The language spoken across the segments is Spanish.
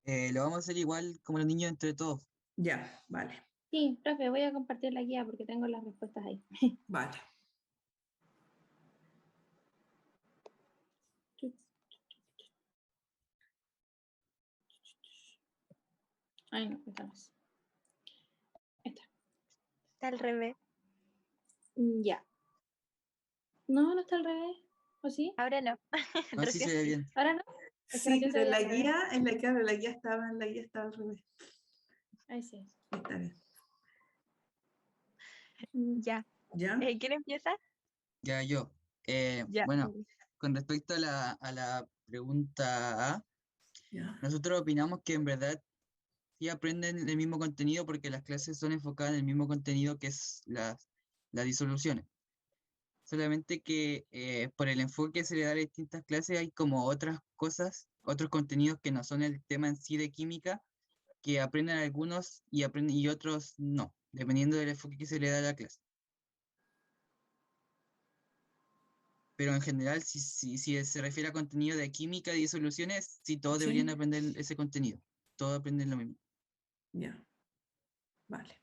Lo vamos a hacer igual como los niños entre todos. Ya, vale, Sí, profe, voy a compartir la guía porque tengo las respuestas ahí. vale. Ay, no, esta no es. Esta. Está al revés. Ya. No, no está al revés. ¿O sí? Ahora no. No sé si se ve bien. ¿Ahora no? Es que Sí, recién se pero en veía la al revés. guía, en la guía estaba al revés. Ahí sí. Está bien. Ya. ¿Ya? ¿Quién empieza? Ya yo. Ya. Bueno, con respecto a la pregunta A, Ya. nosotros opinamos que en verdad sí aprenden el mismo contenido porque las clases son enfocadas en el mismo contenido que es las disoluciones. Solamente que por el enfoque que se le da a las distintas clases hay como otras cosas, otros contenidos que no son el tema en sí de química, que aprenden algunos y otros no, dependiendo del enfoque que se le da a la clase. Pero en general, si se refiere a contenido de química y soluciones, sí, todos deberían Sí, aprender ese contenido. Todos aprenden lo mismo. ya. Vale.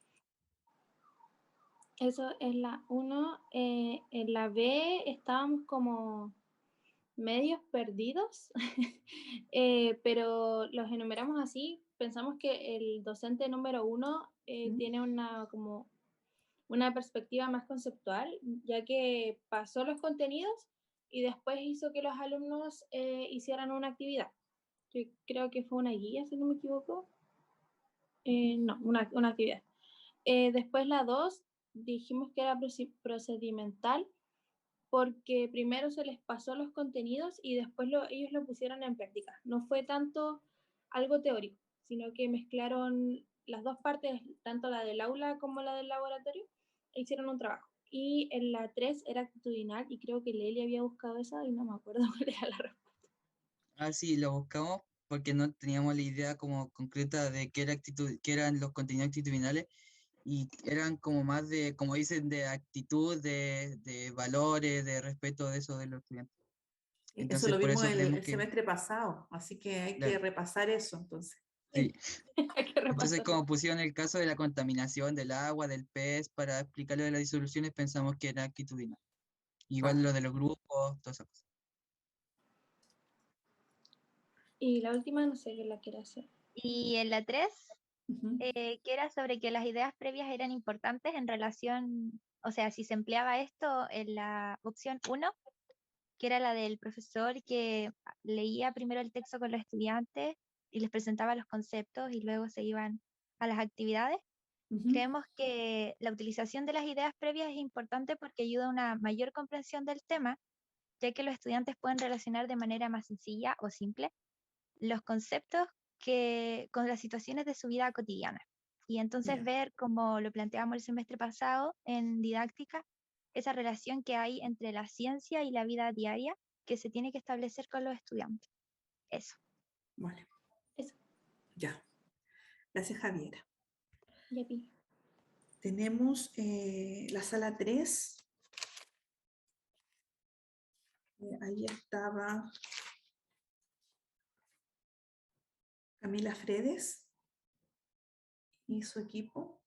Eso es la 1. En la B estábamos como medios perdidos, pero los enumeramos así. Pensamos que el docente número 1 tiene como una perspectiva más conceptual, ya que pasó los contenidos y después hizo que los alumnos hicieran una actividad. Yo creo que fue una guía, si no me equivoco. No, una actividad. Después la 2 dijimos que era procedimental porque primero se les pasó los contenidos y después ellos lo pusieron en práctica. No fue tanto algo teórico, sino que mezclaron las dos partes, tanto la del aula como la del laboratorio, e hicieron un trabajo. Y en la 3 era actitudinal y creo que Leli había buscado esa y no me acuerdo cuál era la respuesta. Ah, sí, lo buscamos porque no teníamos la idea como concreta de qué eran los contenidos actitudinales y eran como más de, como dicen, de actitud, de valores, de respeto de eso de los estudiantes. Eso Entonces, lo por vimos eso creemos el que, semestre pasado, así que hay que claro, repasar eso entonces. sí. Hay que Entonces, repasar. como pusieron el caso de la contaminación del agua, del pez, para explicar lo de las disoluciones, pensamos que era actitudinal. Igual Vale. lo de los grupos, todas esas cosas. Y la última no sé qué la quiere hacer. Y en la 3, Ujú. que era sobre que las ideas previas eran importantes en relación, o sea, si se empleaba esto en la opción 1, que era la del profesor que leía primero el texto con los estudiantes y les presentaba los conceptos y luego se iban a las actividades. Ujú. Creemos que la utilización de las ideas previas es importante porque ayuda a una mayor comprensión del tema, ya que los estudiantes pueden relacionar de manera más sencilla o simple los conceptos que con las situaciones de su vida cotidiana. Y entonces Ya. ver, como lo planteamos el semestre pasado en didáctica, esa relación que hay entre la ciencia y la vida diaria que se tiene que establecer con los estudiantes. Eso. Vale. Eso, Ya. Gracias, Javiera. ya vi. Tenemos la sala 3. Ahí estaba Camila Fredes y su equipo.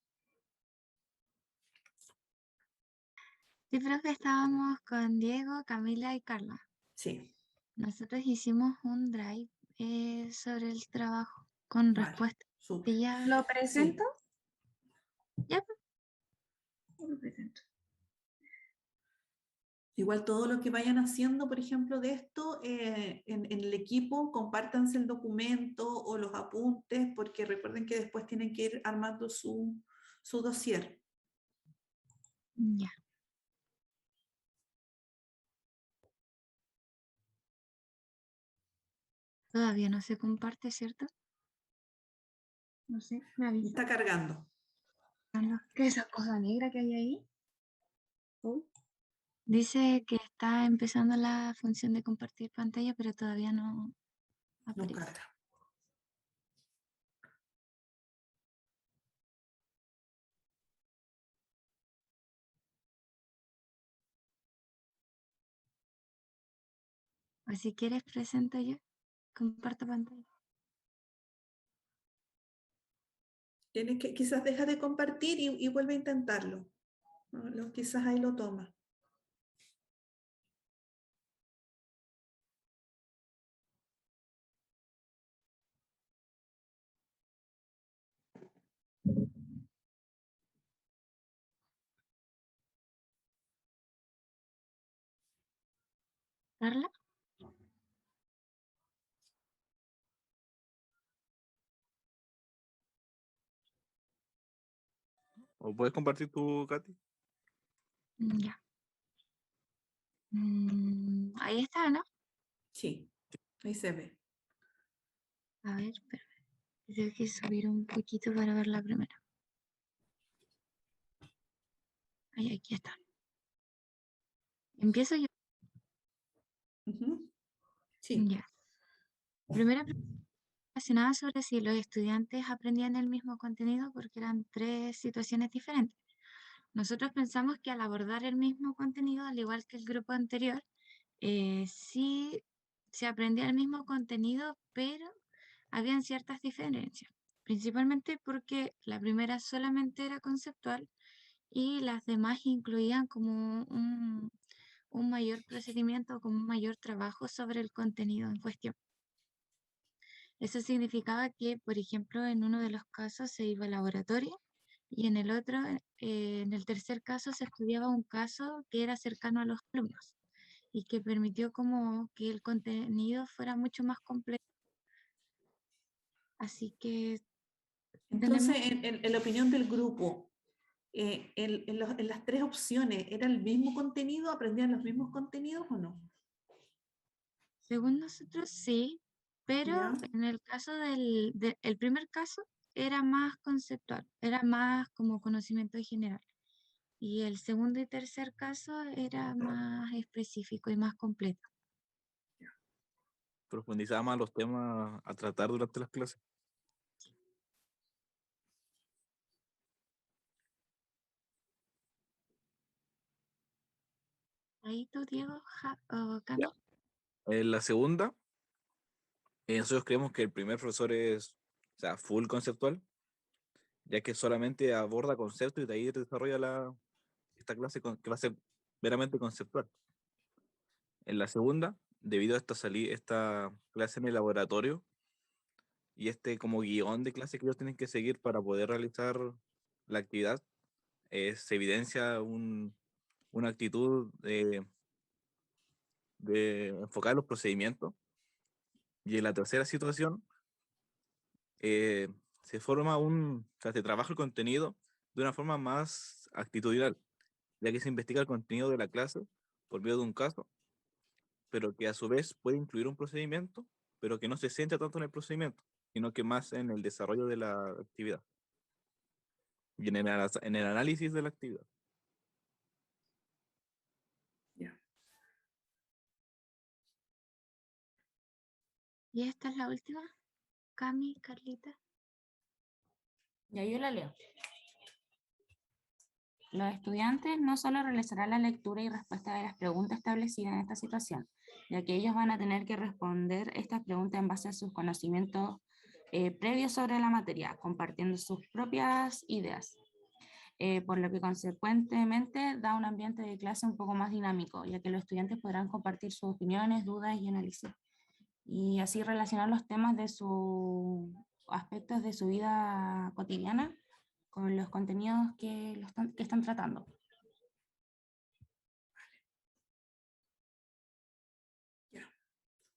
Sí, profe, estábamos con Diego, Camila y Carla. Sí, Nosotros hicimos un drive sobre el trabajo con vale, respuestas. súper. Y ya, ¿Lo presento? Sí, ya, pues, lo presento. Igual todo lo que vayan haciendo, por ejemplo, de esto, en el equipo, compártanse el documento o los apuntes, porque recuerden que después tienen que ir armando su dossier. ya. Todavía no se comparte, ¿cierto? No sé, me avisa. Está cargando. ¿Qué es esa cosa negra que hay ahí? Oh. Dice que está empezando la función de compartir pantalla, pero todavía no No aparece. carga. O si quieres, presento yo. Comparto pantalla. Tienes que, quizás deja de compartir y vuelve a intentarlo. ¿No? Quizás ahí lo toma. Carla, ¿O puedes compartir tu, Katy? ya. Ahí está, ¿no? Sí, ahí se ve. A ver, espérame. Tengo que subir un poquito para ver la primera. Ahí, aquí está. Empiezo yo. Ujú. Sí. Ya. Primera pregunta relacionada sobre si los estudiantes aprendían el mismo contenido porque eran 3 situaciones diferentes. Nosotros pensamos que al abordar el mismo contenido, al igual que el grupo anterior, sí se aprendía el mismo contenido, pero habían ciertas diferencias, principalmente porque la primera solamente era conceptual y las demás incluían como un mayor procedimiento, como un mayor trabajo sobre el contenido en cuestión. Eso significaba que, por ejemplo, en uno de los casos se iba al laboratorio y en el otro, en el tercer caso, se estudiaba un caso que era cercano a los alumnos y que permitió como que el contenido fuera mucho más completo. Así que Entonces, tenemos, en la opinión del grupo, en las 3 opciones, ¿era el mismo contenido? ¿Aprendían los mismos contenidos o no? según nosotros, sí, pero ¿Ya? en el caso el primer caso era más conceptual, era más como conocimiento general. Y el segundo y tercer caso era más específico y más completo. Profundizaba más los temas a tratar durante las clases. Ahí tú, Diego, o Ya. Cami. En la segunda, nosotros creemos que el primer profesor es, o sea, full conceptual, ya que solamente aborda conceptos y de ahí desarrolla esta clase que va a ser meramente conceptual. En la segunda, debido a esta clase en el laboratorio y este como guión de clase que ellos tienen que seguir para poder realizar la actividad, se evidencia una actitud de enfocar los procedimientos. Y en la tercera situación, eh, o sea, se trabaja el contenido de una forma más actitudinal, ya que se investiga el contenido de la clase por medio de un caso, pero que a su vez puede incluir un procedimiento, pero que no se centra tanto en el procedimiento, sino que más en el desarrollo de la actividad y en el análisis de la actividad. Ya. Y esta es la última. Cami, Carlita. Ya yo la leo. Los estudiantes no solo realizarán la lectura y respuesta de las preguntas establecidas en esta situación, ya que ellos van a tener que responder estas preguntas en base a sus conocimientos previos sobre la materia, compartiendo sus propias ideas. Por lo que consecuentemente da un ambiente de clase un poco más dinámico, ya que los estudiantes podrán compartir sus opiniones, dudas y análisis, y así relacionar los temas de sus aspectos de su vida cotidiana con los contenidos que están tratando. Ya.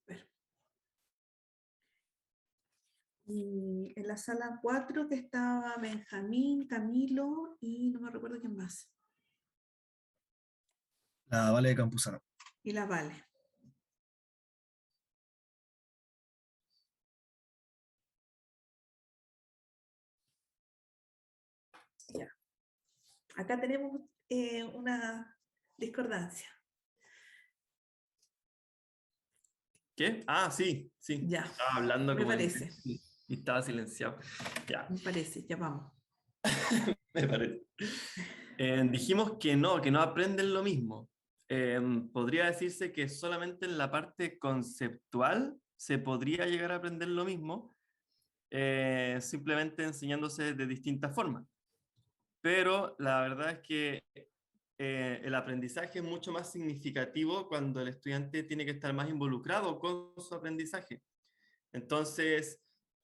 Super. Y en la sala 4 que estaba Benjamín, Camilo y no me recuerdo quién más. La Vale de Campuzano. Y la Vale. Ya. Acá tenemos una discordancia. ¿Qué? Ah, sí, sí. Ya, Estaba hablando me como parece. y estaba silenciado. Ya, Me parece, ya vamos. me parece. Dijimos que no aprenden lo mismo. Podría decirse que solamente en la parte conceptual se podría llegar a aprender lo mismo, simplemente enseñándose de distintas formas. Pero la verdad es que el aprendizaje es mucho más significativo cuando el estudiante tiene que estar más involucrado con su aprendizaje. Entonces,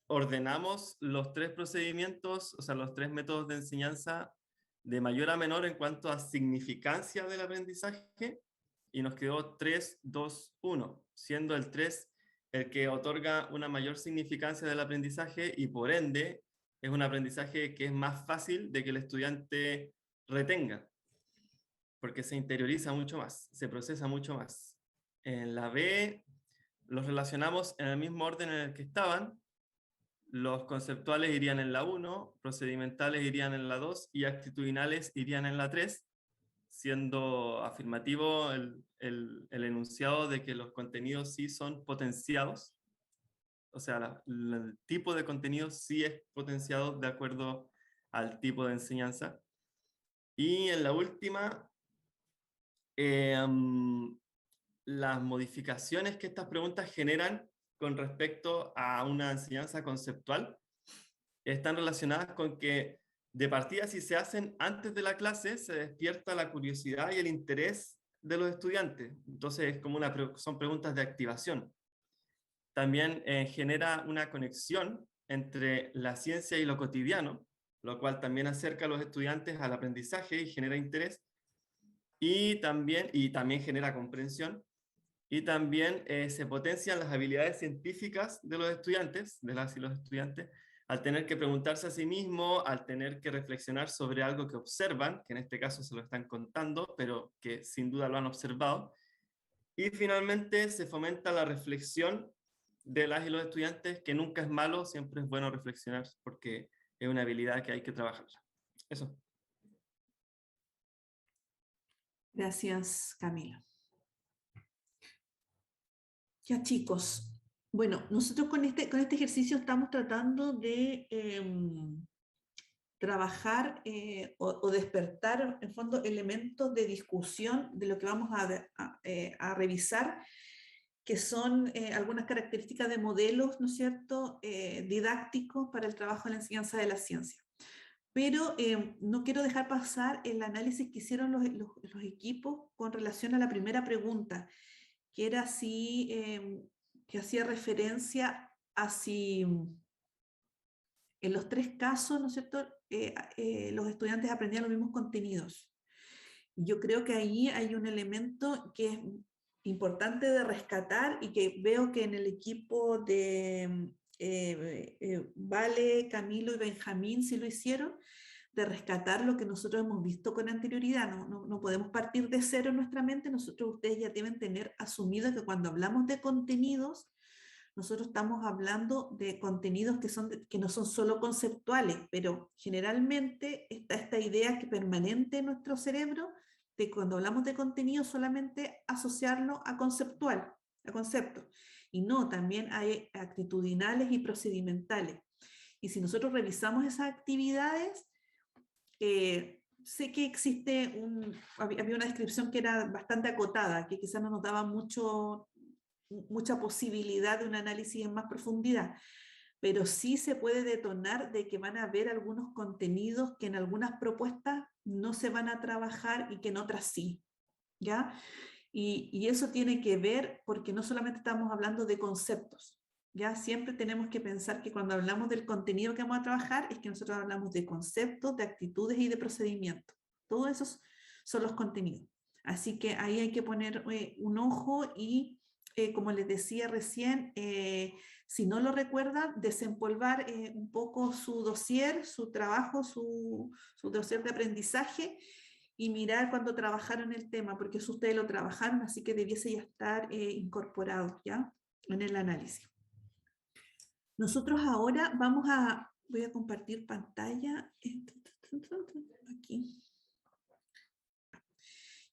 ordenamos los 3 procedimientos, o sea, los 3 métodos de enseñanza de mayor a menor en cuanto a significancia del aprendizaje, y nos quedó 3, 2, 1, siendo el 3 el que otorga una mayor significancia del aprendizaje y por ende es un aprendizaje que es más fácil de que el estudiante retenga, porque se interioriza mucho más, se procesa mucho más. En la B los relacionamos en el mismo orden en el que estaban. Los conceptuales irían en la 1, procedimentales irían en la 2 y actitudinales irían en la 3, siendo afirmativo el enunciado de que los contenidos sí son potenciados. O sea, el tipo de contenido sí es potenciado de acuerdo al tipo de enseñanza. Y en la última, las modificaciones que estas preguntas generan con respecto a una enseñanza conceptual están relacionadas con que de partida, si se hacen antes de la clase, se despierta la curiosidad y el interés de los estudiantes. Entonces, son preguntas de activación. También genera una conexión entre la ciencia y lo cotidiano, lo cual también acerca a los estudiantes al aprendizaje y genera interés. Y también genera comprensión. Y también se potencian las habilidades científicas de los estudiantes, de las y los estudiantes, al tener que preguntarse a sí mismo, al tener que reflexionar sobre algo que observan, que en este caso se lo están contando, pero que sin duda lo han observado. Y finalmente se fomenta la reflexión de las y los estudiantes, que nunca es malo, siempre es bueno reflexionar, porque es una habilidad que hay que trabajar. Eso. Gracias, Camilo. Ya, chicos. Bueno, nosotros con este ejercicio estamos tratando de trabajar o despertar, en fondo, elementos de discusión de lo que vamos a revisar, que son algunas características de modelos, ¿no es cierto?, didácticos para el trabajo en la enseñanza de la ciencia. Pero no quiero dejar pasar el análisis que hicieron los equipos con relación a la primera pregunta, que era si, que hacía referencia a si en los 3 casos, ¿no es cierto?, los estudiantes aprendían los mismos contenidos. Yo creo que ahí hay un elemento que es importante de rescatar y que veo que en el equipo de Vale, Camilo y Benjamín sí lo hicieron, de rescatar lo que nosotros hemos visto con anterioridad. No podemos partir de cero en nuestra mente. Ustedes ya deben tener asumido que cuando hablamos de contenidos, nosotros estamos hablando de contenidos que no son solo conceptuales, pero generalmente está esta idea que permanente en nuestro cerebro de cuando hablamos de contenido solamente asociarlo a conceptual, a conceptos. Y no, también hay actitudinales y procedimentales. Y si nosotros revisamos esas actividades, sé que había una descripción que era bastante acotada, que quizás no nos daba mucha posibilidad de un análisis en más profundidad, pero sí se puede detonar de que van a haber algunos contenidos que en algunas propuestas no se van a trabajar y que en otras sí, ¿ya? Y eso tiene que ver porque no solamente estamos hablando de conceptos, ¿ya? Siempre tenemos que pensar que cuando hablamos del contenido que vamos a trabajar es que nosotros hablamos de conceptos, de actitudes y de procedimientos. Todos esos son los contenidos. Así que ahí hay que poner un ojo y como les decía recién, si no lo recuerdan, desempolvar un poco su dossier, su trabajo, su dossier de aprendizaje y mirar cuando trabajaron el tema, porque eso ustedes lo trabajaron, así que debiese ya estar incorporado ¿ya? En el análisis. Nosotros ahora voy a compartir pantalla aquí.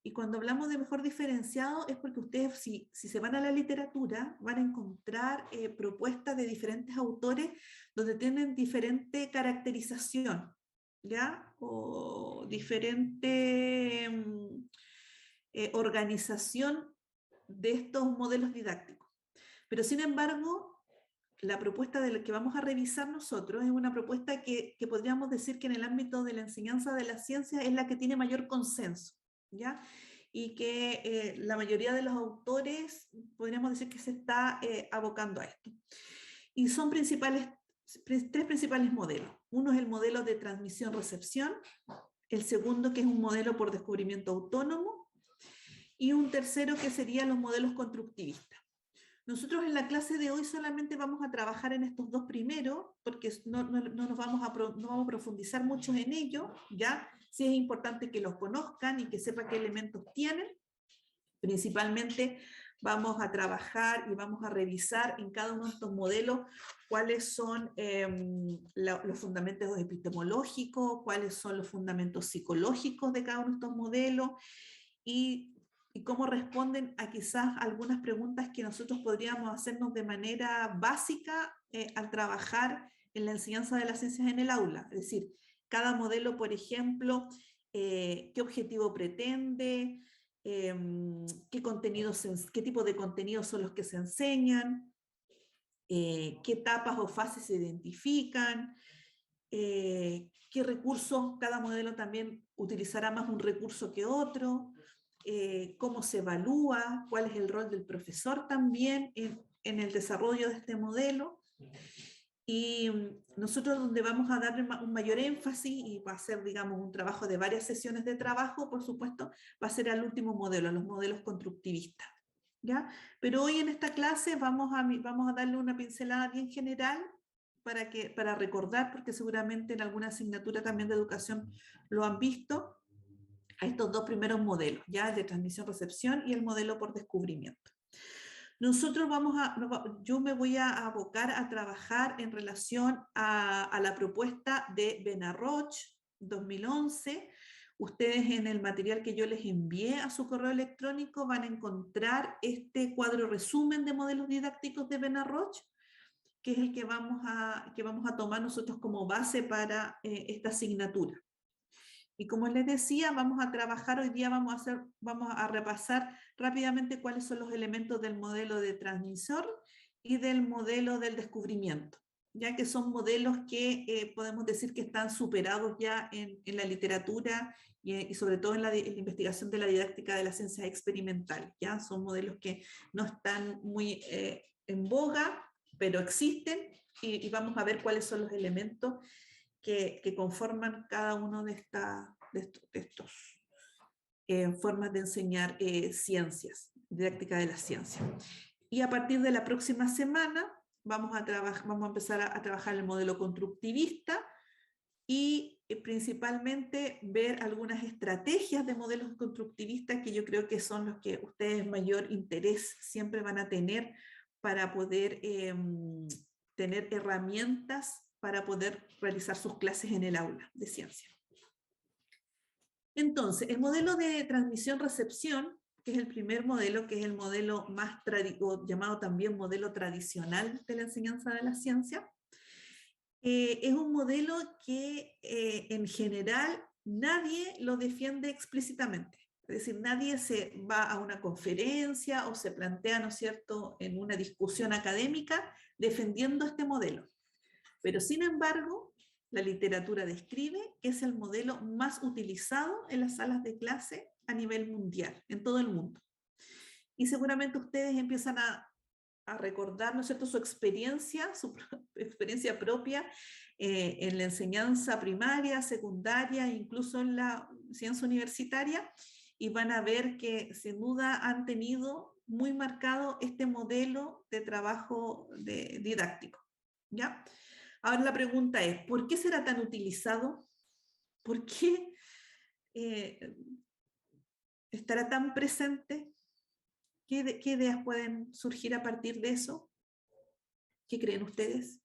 Y cuando hablamos de mejor diferenciado es porque ustedes, si se van a la literatura, van a encontrar propuestas de diferentes autores donde tienen diferente caracterización, ¿ya? O diferente organización de estos modelos didácticos. Pero sin embargo, la propuesta de la que vamos a revisar nosotros es una propuesta que podríamos decir que en el ámbito de la enseñanza de las ciencias es la que tiene mayor consenso, ¿ya? Y que la mayoría de los autores podríamos decir que se está abocando a esto. Y son tres principales modelos. Uno es el modelo de transmisión-recepción, el segundo que es un modelo por descubrimiento autónomo, y un tercero que serían los modelos constructivistas. Nosotros en la clase de hoy solamente vamos a trabajar en estos dos primeros, porque no vamos a profundizar mucho en ello, ¿ya? Sí es importante que los conozcan y que sepan qué elementos tienen. Principalmente vamos a trabajar y vamos a revisar en cada uno de estos modelos cuáles son los fundamentos epistemológicos, cuáles son los fundamentos psicológicos de cada uno de estos modelos y cómo responden a quizás algunas preguntas que nosotros podríamos hacernos de manera básica al trabajar en la enseñanza de las ciencias en el aula. Es decir, cada modelo, por ejemplo, qué objetivo pretende, qué tipo de contenidos son los que se enseñan, qué etapas o fases se identifican, qué recursos, cada modelo también utilizará más un recurso que otro, cómo se evalúa, cuál es el rol del profesor también en el desarrollo de este modelo. Y nosotros donde vamos a darle un mayor énfasis, y va a ser, digamos, un trabajo de varias sesiones de trabajo, por supuesto, va a ser al último modelo, a los modelos constructivistas, ¿ya? Pero hoy en esta clase vamos a darle una pincelada bien general para recordar, porque seguramente en alguna asignatura también de educación lo han visto, a estos dos primeros modelos, ya el de transmisión-recepción y el modelo por descubrimiento. Yo me voy a abocar a trabajar en relación a la propuesta de Benarroch 2011. Ustedes en el material que yo les envié a su correo electrónico van a encontrar este cuadro resumen de modelos didácticos de Benarroch, que es el que vamos a tomar nosotros como base para esta asignatura. Y como les decía, vamos a trabajar hoy día, vamos a repasar rápidamente cuáles son los elementos del modelo de transmisor y del modelo del descubrimiento, ya que son modelos que podemos decir que están superados ya en la literatura y sobre todo en la investigación de la didáctica de las ciencias experimentales. Ya son modelos que no están muy en boga, pero existen y vamos a ver cuáles son los elementos que conforman cada uno de estos formas de enseñar ciencias, didáctica de las ciencias. Y a partir de la próxima semana vamos a empezar a trabajar el modelo constructivista y principalmente ver algunas estrategias de modelos constructivistas que yo creo que son los que ustedes mayor interés siempre van a tener para poder tener herramientas para poder realizar sus clases en el aula de ciencia. Entonces, el modelo de transmisión-recepción, que es el primer modelo, que es el modelo más llamado también modelo tradicional de la enseñanza de la ciencia, es un modelo que en general nadie lo defiende explícitamente. Es decir, nadie se va a una conferencia o se plantea, ¿no es cierto?, en una discusión académica defendiendo este modelo. Pero sin embargo, la literatura describe que es el modelo más utilizado en las salas de clase a nivel mundial, en todo el mundo. Y seguramente ustedes empiezan a recordar, ¿no es cierto?, su experiencia propia en la enseñanza primaria, secundaria, incluso en la ciencia universitaria, y van a ver que sin duda han tenido muy marcado este modelo de trabajo didáctico, ¿ya? Ahora la pregunta es, ¿por qué será tan utilizado? ¿Por qué estará tan presente? ¿Qué ideas pueden surgir a partir de eso? ¿Qué creen ustedes?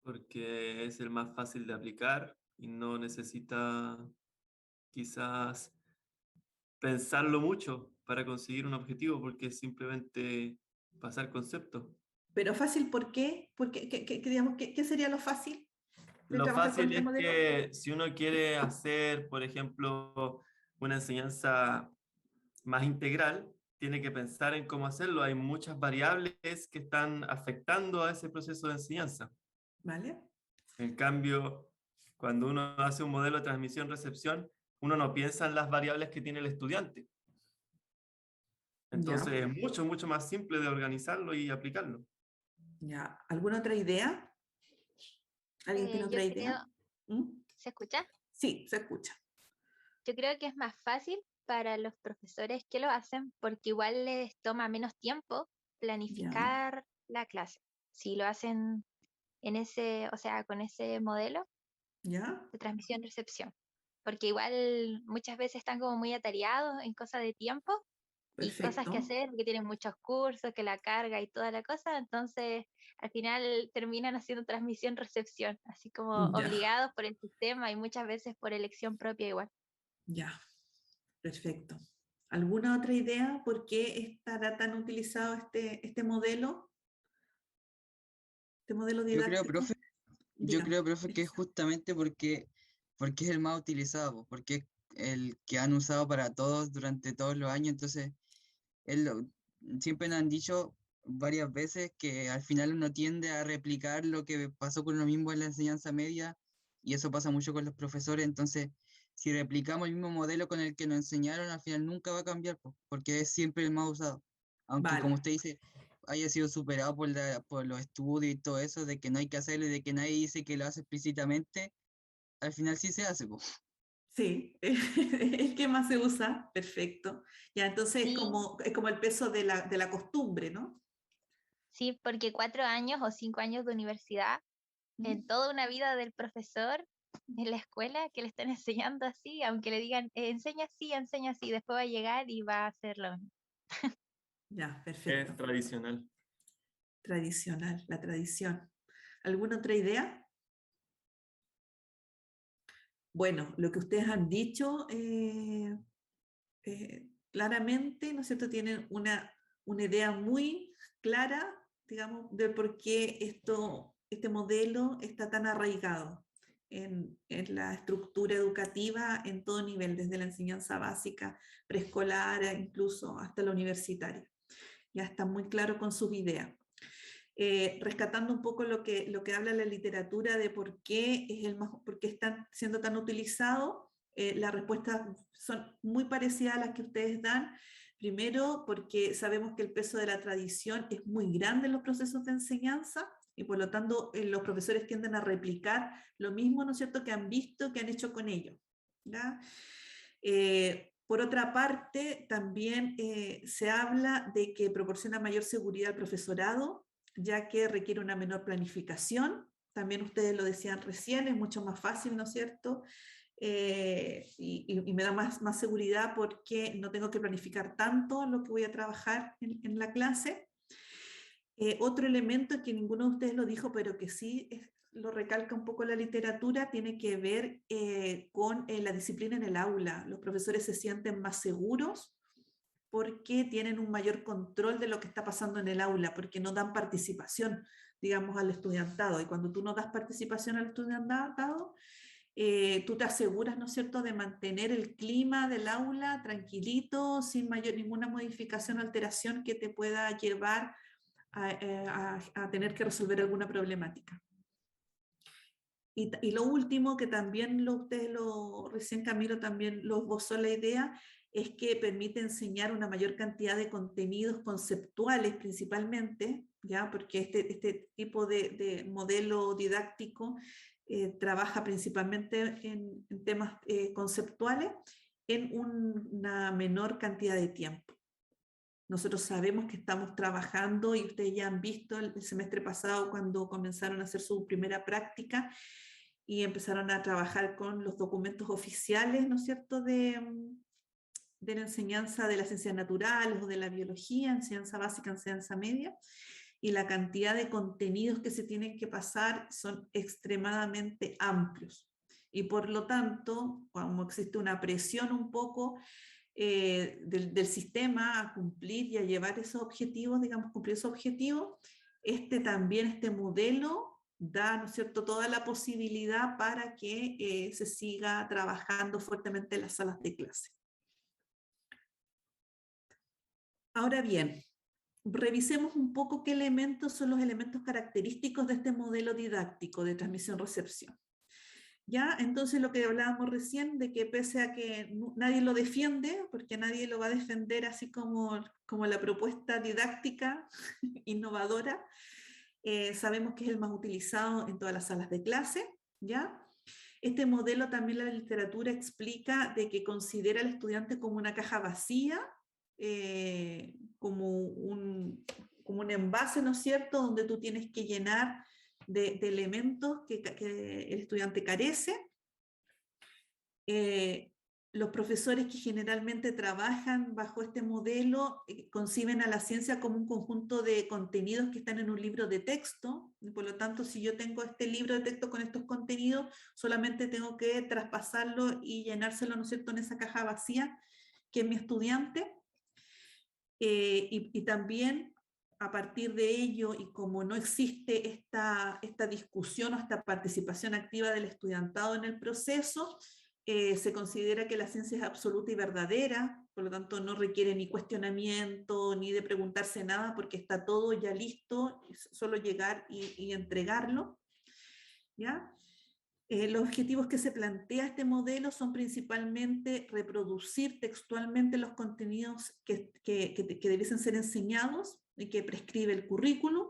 Porque es el más fácil de aplicar y no necesita quizás pensarlo mucho para conseguir un objetivo, porque es simplemente pasar conceptos. Pero fácil, ¿por qué? Digamos, ¿qué sería lo fácil? Lo fácil es que si uno quiere hacer, por ejemplo, una enseñanza más integral, tiene que pensar en cómo hacerlo. Hay muchas variables que están afectando a ese proceso de enseñanza. ¿Vale? En cambio, cuando uno hace un modelo de transmisión-recepción, uno no piensa en las variables que tiene el estudiante. Entonces Ya, es mucho, mucho más simple de organizarlo y aplicarlo. ya. ¿Alguna otra idea? ¿Alguien tiene Yo otra creo, idea? ¿Mm? ¿se escucha? Sí, se escucha. Yo creo que es más fácil para los profesores que lo hacen porque igual les toma menos tiempo Ya, planificar la clase. Si lo hacen en ese, o sea, con ese modelo ya, de transmisión-recepción. Porque igual muchas veces están como muy atareados en cosas de tiempo y cosas que perfecto. hacer, porque tienen muchos cursos, que la carga y toda la cosa, entonces al final terminan haciendo transmisión-recepción, así como Ya, obligados por el sistema y muchas veces por elección propia igual. ya, perfecto. ¿Alguna otra idea por qué estará tan utilizado este modelo? Este modelo Yo creo, didáctico. profe, Dígame. que es justamente porque es el más utilizado, porque es el que han usado para todos durante todos los años, entonces él siempre nos han dicho varias veces que al final uno tiende a replicar lo que pasó con lo mismo en la enseñanza media y eso pasa mucho con los profesores, entonces si replicamos el mismo modelo con el que nos enseñaron, al final nunca va a cambiar, porque es siempre el más usado. Aunque como Vale. usted dice, haya sido superado por los estudios y todo eso, de que no hay que hacerlo y de que nadie dice que lo hace explícitamente, al final sí se hace, po. Sí, el que más se usa, perfecto. Ya, entonces Sí, es como el peso de la costumbre, ¿no? sí, porque 4 años o 5 años de universidad, ¿Mm? en toda una vida del profesor en la escuela que le están enseñando así, aunque le digan, enseña así, después va a llegar y va a hacerlo. Ya, Es perfecto. tradicional. Tradicional, la tradición. ¿Alguna otra idea? Bueno, lo que ustedes han dicho claramente, ¿no es cierto? Tienen una idea muy clara, digamos, de por qué este modelo está tan arraigado en la estructura educativa en todo nivel, desde la enseñanza básica, preescolar, incluso hasta la universitaria. Ya está muy claro con sus ideas. Rescatando un poco lo que habla la literatura de por qué están siendo tan utilizados, las respuestas son muy parecidas a las que ustedes dan. Primero, porque sabemos que el peso de la tradición es muy grande en los procesos de enseñanza y por lo tanto los profesores tienden a replicar lo mismo, ¿no es cierto?, que han visto, que han hecho con ellos. ¿Ya? Por otra parte, también se habla de que proporciona mayor seguridad al profesorado, ya que requiere una menor planificación. También ustedes lo decían recién, es mucho más fácil, ¿no es cierto? Y me da más seguridad porque no tengo que planificar tanto lo que voy a trabajar en la clase. Otro elemento que ninguno de ustedes lo dijo, pero que sí lo recalca un poco la literatura, tiene que ver con la disciplina en el aula. Los profesores se sienten más seguros porque tienen un mayor control de lo que está pasando en el aula, porque no dan participación, digamos, al estudiantado. Y cuando tú no das participación al estudiantado, tú te aseguras, ¿no es cierto?, de mantener el clima del aula tranquilito, sin ninguna modificación o alteración que te pueda llevar a tener que resolver alguna problemática. Y lo último, que también ustedes recién Camilo también lo esbozó la idea, es que permite enseñar una mayor cantidad de contenidos conceptuales principalmente, ¿ya? Porque este tipo de modelo didáctico trabaja principalmente en temas conceptuales en una menor cantidad de tiempo. Nosotros sabemos que estamos trabajando y ustedes ya han visto el semestre pasado cuando comenzaron a hacer su primera práctica y empezaron a trabajar con los documentos oficiales, ¿no es cierto?, de la enseñanza de las ciencias naturales o de la biología, enseñanza básica, enseñanza media, y la cantidad de contenidos que se tienen que pasar son extremadamente amplios. Y por lo tanto, como existe una presión un poco del sistema a cumplir y a llevar esos objetivos, digamos, cumplir esos objetivos, este modelo da, ¿no es cierto?, toda la posibilidad para que se siga trabajando fuertemente en las salas de clase. Ahora bien, revisemos un poco qué elementos son los elementos característicos de este modelo didáctico de transmisión-recepción. ¿Ya? Entonces lo que hablábamos recién, de que pese a que nadie lo defiende, porque nadie lo va a defender así como la propuesta didáctica innovadora, sabemos que es el más utilizado en todas las salas de clase, ¿ya? Este modelo también la literatura explica de que considera al estudiante como una caja vacía, como un envase, ¿no es cierto?, donde tú tienes que llenar de elementos que el estudiante carece. Los profesores que generalmente trabajan bajo este modelo conciben a la ciencia como un conjunto de contenidos que están en un libro de texto, y por lo tanto, si yo tengo este libro de texto con estos contenidos, solamente tengo que traspasarlo y llenárselo, ¿no es cierto?, en esa caja vacía que es mi estudiante. Y también a partir de ello, y como no existe esta discusión o esta participación activa del estudiantado en el proceso, se considera que la ciencia es absoluta y verdadera, por lo tanto no requiere ni cuestionamiento, ni de preguntarse nada, porque está todo ya listo, es solo llegar y entregarlo, ¿ya? Los objetivos que se plantea este modelo son principalmente reproducir textualmente los contenidos que debiesen ser enseñados y que prescribe el currículum.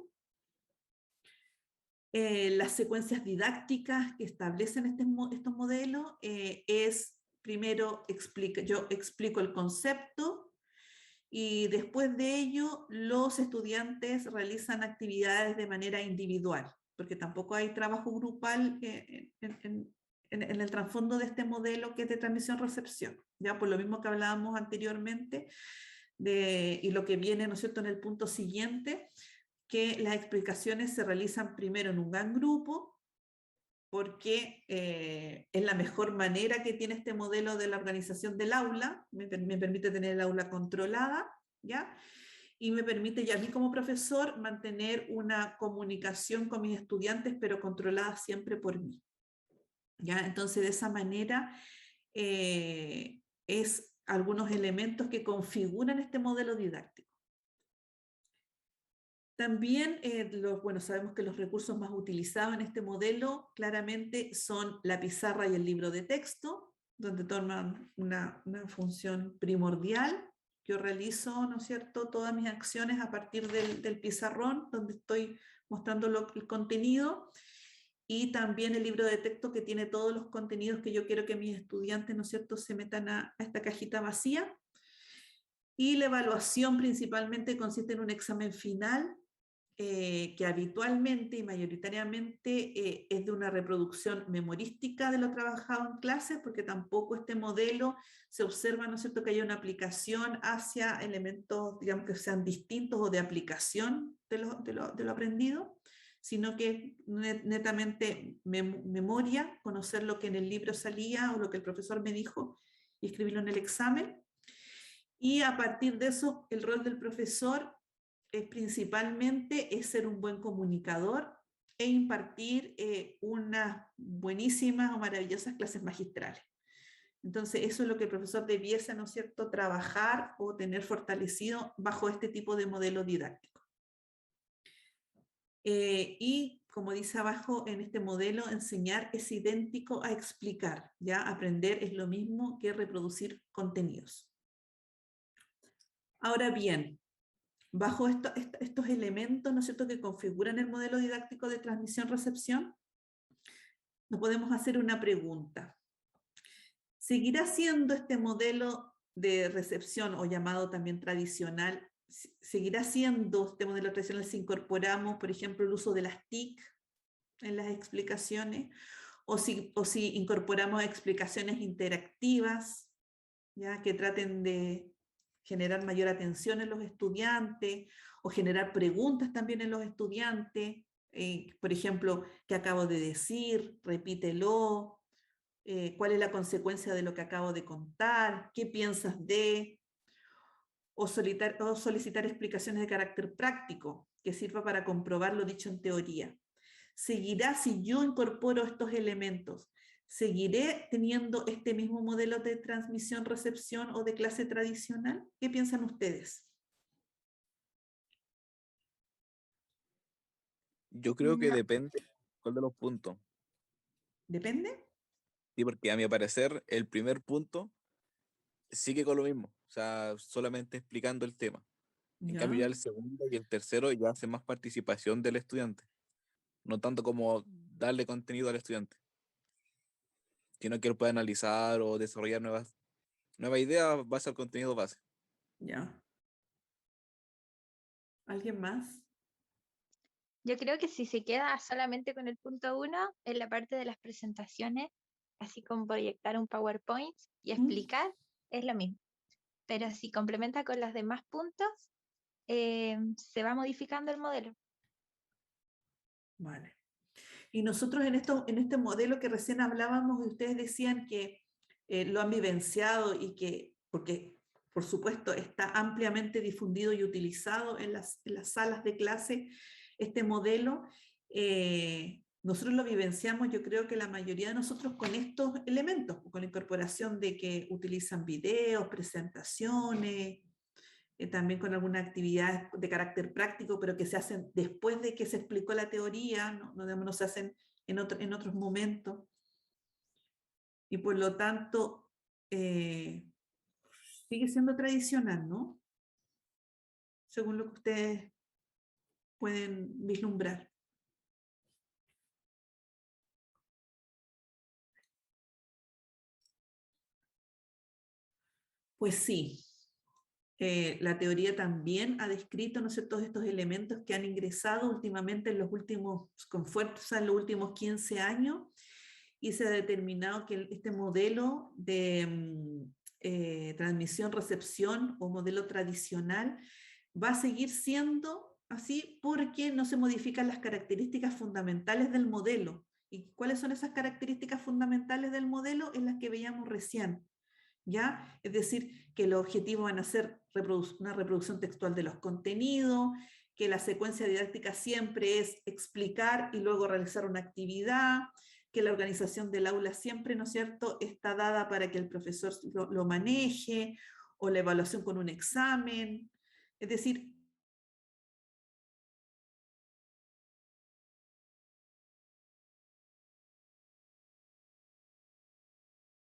Las secuencias didácticas que establecen estos modelos es, primero, yo explico el concepto y después de ello los estudiantes realizan actividades de manera individual, porque tampoco hay trabajo grupal en el trasfondo de este modelo que es de transmisión-recepción, ya por lo mismo que hablábamos anteriormente, y lo que viene, ¿no es cierto?, en el punto siguiente, que las explicaciones se realizan primero en un gran grupo, porque es la mejor manera que tiene este modelo de la organización del aula, me permite tener el aula controlada, ¿ya? Y me permite ya a mí como profesor mantener una comunicación con mis estudiantes, pero controlada siempre por mí, ¿ya? Entonces, de esa manera, es algunos elementos que configuran este modelo didáctico. También, bueno, sabemos que los recursos más utilizados en este modelo claramente son la pizarra y el libro de texto, donde toman una función primordial. Yo realizo, ¿no es cierto?, todas mis acciones a partir del pizarrón, donde estoy mostrando el contenido, y también el libro de texto que tiene todos los contenidos que yo quiero que mis estudiantes, ¿no es cierto?, se metan a esta cajita vacía. Y la evaluación principalmente consiste en un examen final, que habitualmente y mayoritariamente es de una reproducción memorística de lo trabajado en clases, porque tampoco este modelo se observa, ¿no es cierto?, que haya una aplicación hacia elementos, digamos, que sean distintos o de aplicación de lo aprendido, sino que netamente memoria, conocer lo que en el libro salía o lo que el profesor me dijo y escribirlo en el examen. Y a partir de eso, el rol del profesor principalmente es ser un buen comunicador e impartir unas buenísimas o maravillosas clases magistrales. Entonces, eso es lo que el profesor debiese, ¿no es cierto?, trabajar o tener fortalecido bajo este tipo de modelo didáctico. Y, como dice abajo, en este modelo, enseñar es idéntico a explicar, ¿ya? Aprender es lo mismo que reproducir contenidos. Ahora bien, bajo estos elementos, ¿no es cierto?, que configuran el modelo didáctico de transmisión-recepción, nos podemos hacer una pregunta. ¿Seguirá siendo este modelo de recepción, o llamado también tradicional, seguirá siendo este modelo tradicional si incorporamos, por ejemplo, el uso de las TIC en las explicaciones, o si incorporamos explicaciones interactivas, ¿ya?, que traten de generar mayor atención en los estudiantes, o generar preguntas también en los estudiantes, por ejemplo, ¿qué acabo de decir? Repítelo, ¿cuál es la consecuencia de lo que acabo de contar? ¿Qué piensas de? O solicitar explicaciones de carácter práctico, que sirva para comprobar lo dicho en teoría. ¿Seguirá, si yo incorporo estos elementos, seguiré teniendo este mismo modelo de transmisión-recepción o de clase tradicional? ¿Qué piensan ustedes? Yo creo que No. depende cuál de los puntos. ¿Depende? Sí, porque a mi parecer el primer punto sigue con lo mismo, o sea, solamente explicando el tema. En ¿Ya? cambio ya el segundo y el tercero ya hace más participación del estudiante, no tanto como darle contenido al estudiante, sino que él puede analizar o desarrollar nuevas ideas base al contenido base. ¿Ya? ¿Alguien más? Yo creo que si se queda solamente con el punto 1, en la parte de las presentaciones, así como proyectar un PowerPoint y explicar, es lo mismo. Pero si complementa con los demás puntos, se va modificando el modelo. Vale. Y nosotros en este modelo que recién hablábamos, y ustedes decían que lo han vivenciado y que, porque por supuesto está ampliamente difundido y utilizado en las salas de clase, este modelo, nosotros lo vivenciamos, yo creo que la mayoría de nosotros con estos elementos, con la incorporación de que utilizan videos, presentaciones, también con alguna actividad de carácter práctico, pero que se hacen después de que se explicó la teoría, no se hacen en otros momentos. Y por lo tanto, sigue siendo tradicional, ¿no? Según lo que ustedes pueden vislumbrar. Pues sí, la teoría también ha descrito, ¿no sé?, todos estos elementos que han ingresado últimamente con fuerza en los últimos 15 años, y se ha determinado que este modelo de transmisión-recepción o modelo tradicional va a seguir siendo así porque no se modifican las características fundamentales del modelo. ¿Y cuáles son esas características fundamentales del modelo? En las que veíamos recién. ¿Ya? Es decir, que los objetivos van a ser una reproducción textual de los contenidos, que la secuencia didáctica siempre es explicar y luego realizar una actividad, que la organización del aula siempre, ¿no es cierto?, está dada para que el profesor lo maneje, o la evaluación con un examen. Es decir,